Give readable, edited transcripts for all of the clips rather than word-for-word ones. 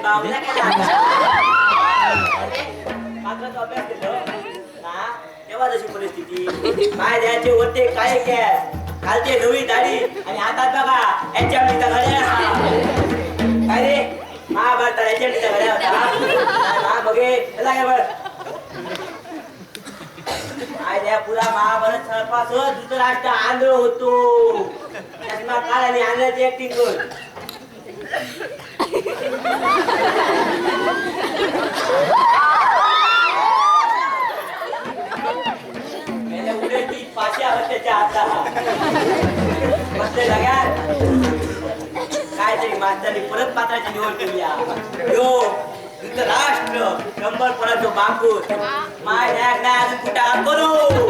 दवाखाना केला पात्राचा अभ्यास केलो ना तेव्हा जशी परिस्थिती काय द्यायचे होते काय काय कालचे नवी दाढी आणि हातात बघा एचएमडीचा घड्याळ काय रे महाभारतात एचएमडीचा घड्याळ होता बघे त्याला काय बघ पुरा महाभारत सरपास धृतराष्ट्र आंधळ होतो चष्मा काढ आणि आंधळ्याची ऍक्टिंग कर उडे ती पाचशे त्याच्या हातात बसले जाग्यात काय तरी माणसाने परत पात्राची निवड केली यो धृतराष्ट्र शंभर पराचो बापूस माय नाही कुठं करू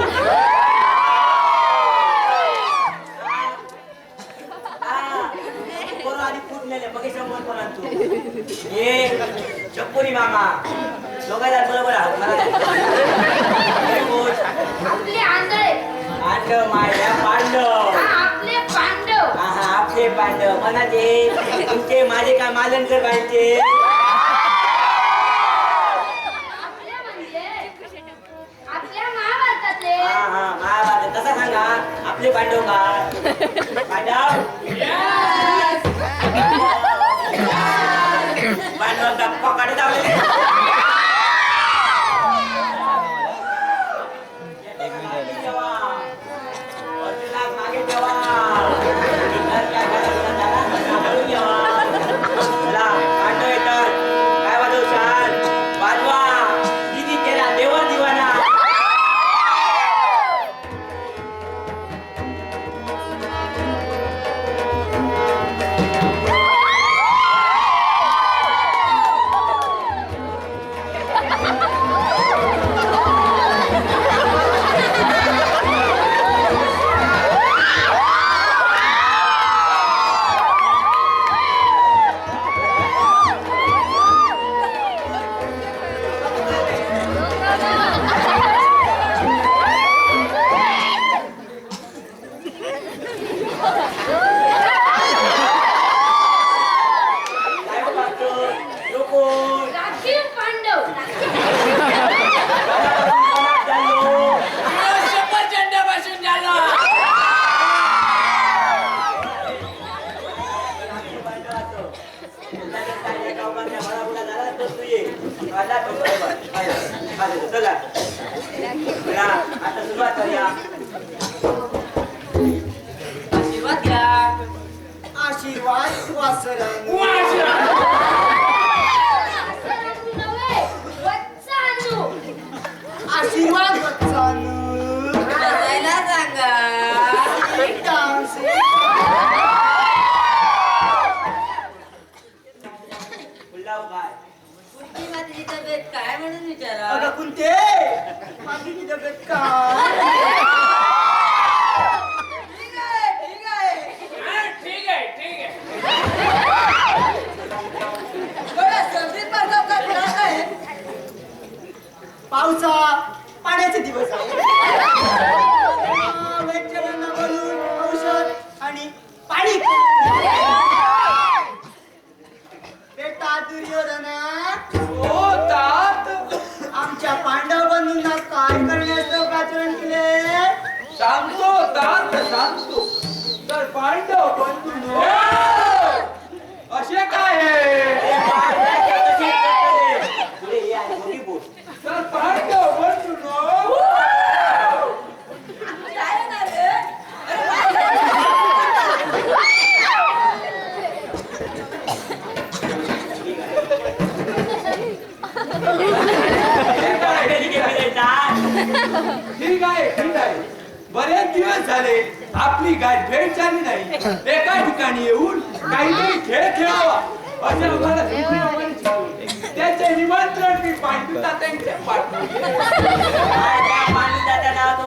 आणि फुटलेले बघे शंभर परांचो ये चप्पुरी मामा दोघांना बरोबर आहोत आपले आंधळे पांडव माया पांडव आपले पांडव आपले पांडव म्हणाचे तुमचे माझे काय मालनकर पाहिजे महाभारत तसा सांगा आपले पांडव का पांडव पांडव गप्पा काढत आवडले मागे ठेवा पांडव येतात काय वाजवशाल वाजवा दिदी केला देवर दिवाना आता सुरुवात करूया आशीर्वाद घ्या आशीर्वाद आशीर्वाद बसायला सांगा माझी तब्येत काय म्हणून विचारा अगं कुंते माझी तब्येत काय पावसा पाण्याचे दिवस वैद्यकांना बोलून औषध आणि पाणी बेटा दुर्योधना आमच्या पांडव बंधूंना काय करण्याचं प्राचरण केले सांगतो तात सांगतो तर पांडव बंधू असे काय तर पांडव बंधू ठीक आहे बरेच दिवस झाले आपली गाठ भेट झाली नाही एका ठिकाणी येऊन काहीतरी खेळ खेळावा असे आम्हाला त्याचे निमंत्रण मी पांडू तात्यांच्या पाठवले